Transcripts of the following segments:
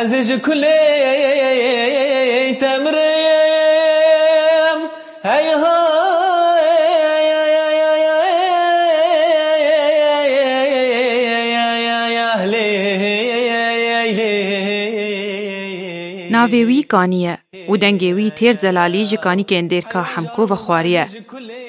ازج كلي تمرم هاي ناویوی کانیه و دنگوی تیر زلالی جی کانی که اندیر که حمکو و خواریه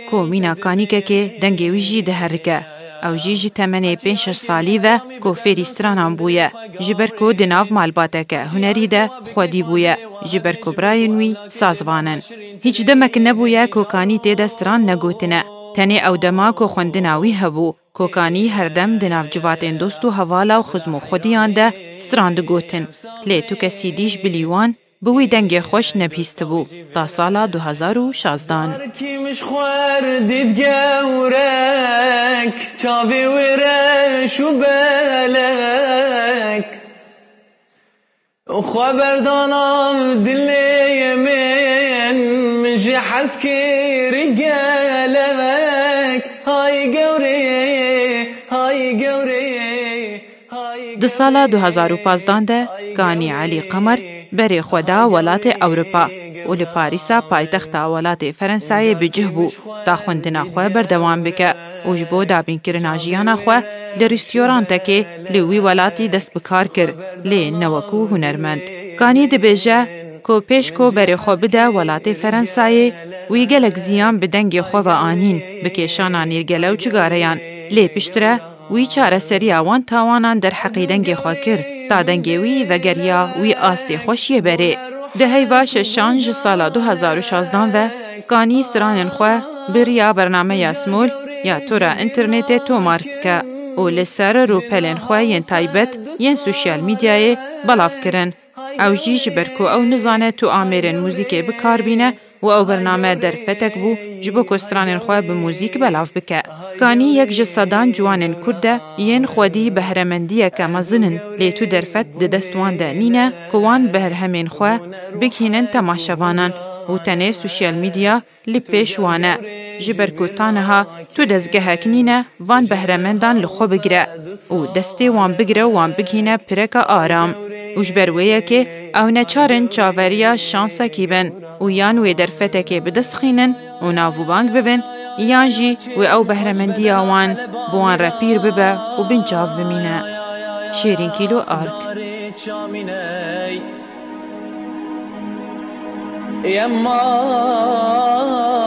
کو مینا کانی که دنگوی جی دهرگه او جی تمنه 5-6 سالی و کو فریستران بویه جبر کو دناو مالباته که هنری ده خودی بویه جبر کو براینوی سازوانن هیچ دمک نبویه کو کانی تیده ستران نگوتنه تنه او دما کو خوندناوی هبو کوکانی هردم دناو جواتین دوستو حوالا و خزمو خودیان ده ستراند گوتن لی تو کسی دیش بلیوان بوی دنگ خوش نبیست بو تا سالا 2016 کیمش خوار دید گورک چاوی ورش و بلک خبردانم دلی من جی حس کی رگلک های گوری های گوری د سالا 2015 ده کانی علی قمر بری خدا ولات اوروپا و لپاریسا پایتخت ولات فرانسای بجه بو تا خوندنا خو بردوام بکه اوج بو دابین کرنا جیانا خو لریستورانت کې لوی ولاتی دست بکار کر لی نوکو هنرمند کانی د بجه کو پیش کو بری خو بده ولات فرانسای وی گلک زیان بدنګ خو و انین بکشانا نیرګلو چګاریان لی پشتره وی چاره سری اوان تاوانان در حقیدنگ خواکر تا دنگوی و گریا وی آستی خوشی بره ده هیواش شانج سالا 2016 و کانی استرانن خواه بریا برنامه یاسمول یا تورا انترنت تومار که او لسر رو پلن خواه ین تایبت ین سوشیال میدیای بلاف کرن او جیج برکو او نزانه تو آمیرن موزیک بکار بینه و او برنامه در فتک بو جبو کسترانن خواه بموزیک بلاف بکه کانی یک جسدان جوانن کرده ین خودی بهرمندیه که مزنن لیتو در فت ده دستوان ده نینه کوان بهرهمین خواه بکهینن تماشوانان و تنه سوشیال میدیا لی پیشوانه جبرکوتانها تو دزگهک نینه وان بهرمندان لخو بگره و دستی وان بگره وان بگهینه پرکا آرام وش برویه که او نچارن چاوریا شانسا کی بن و یان وی در فتکه بدست خینن و ناوو بانگ ببن یان جی و او بهرمندی آوان بوان رپیر ببه و بنچاو بمینه شیرین کیلو آرک يما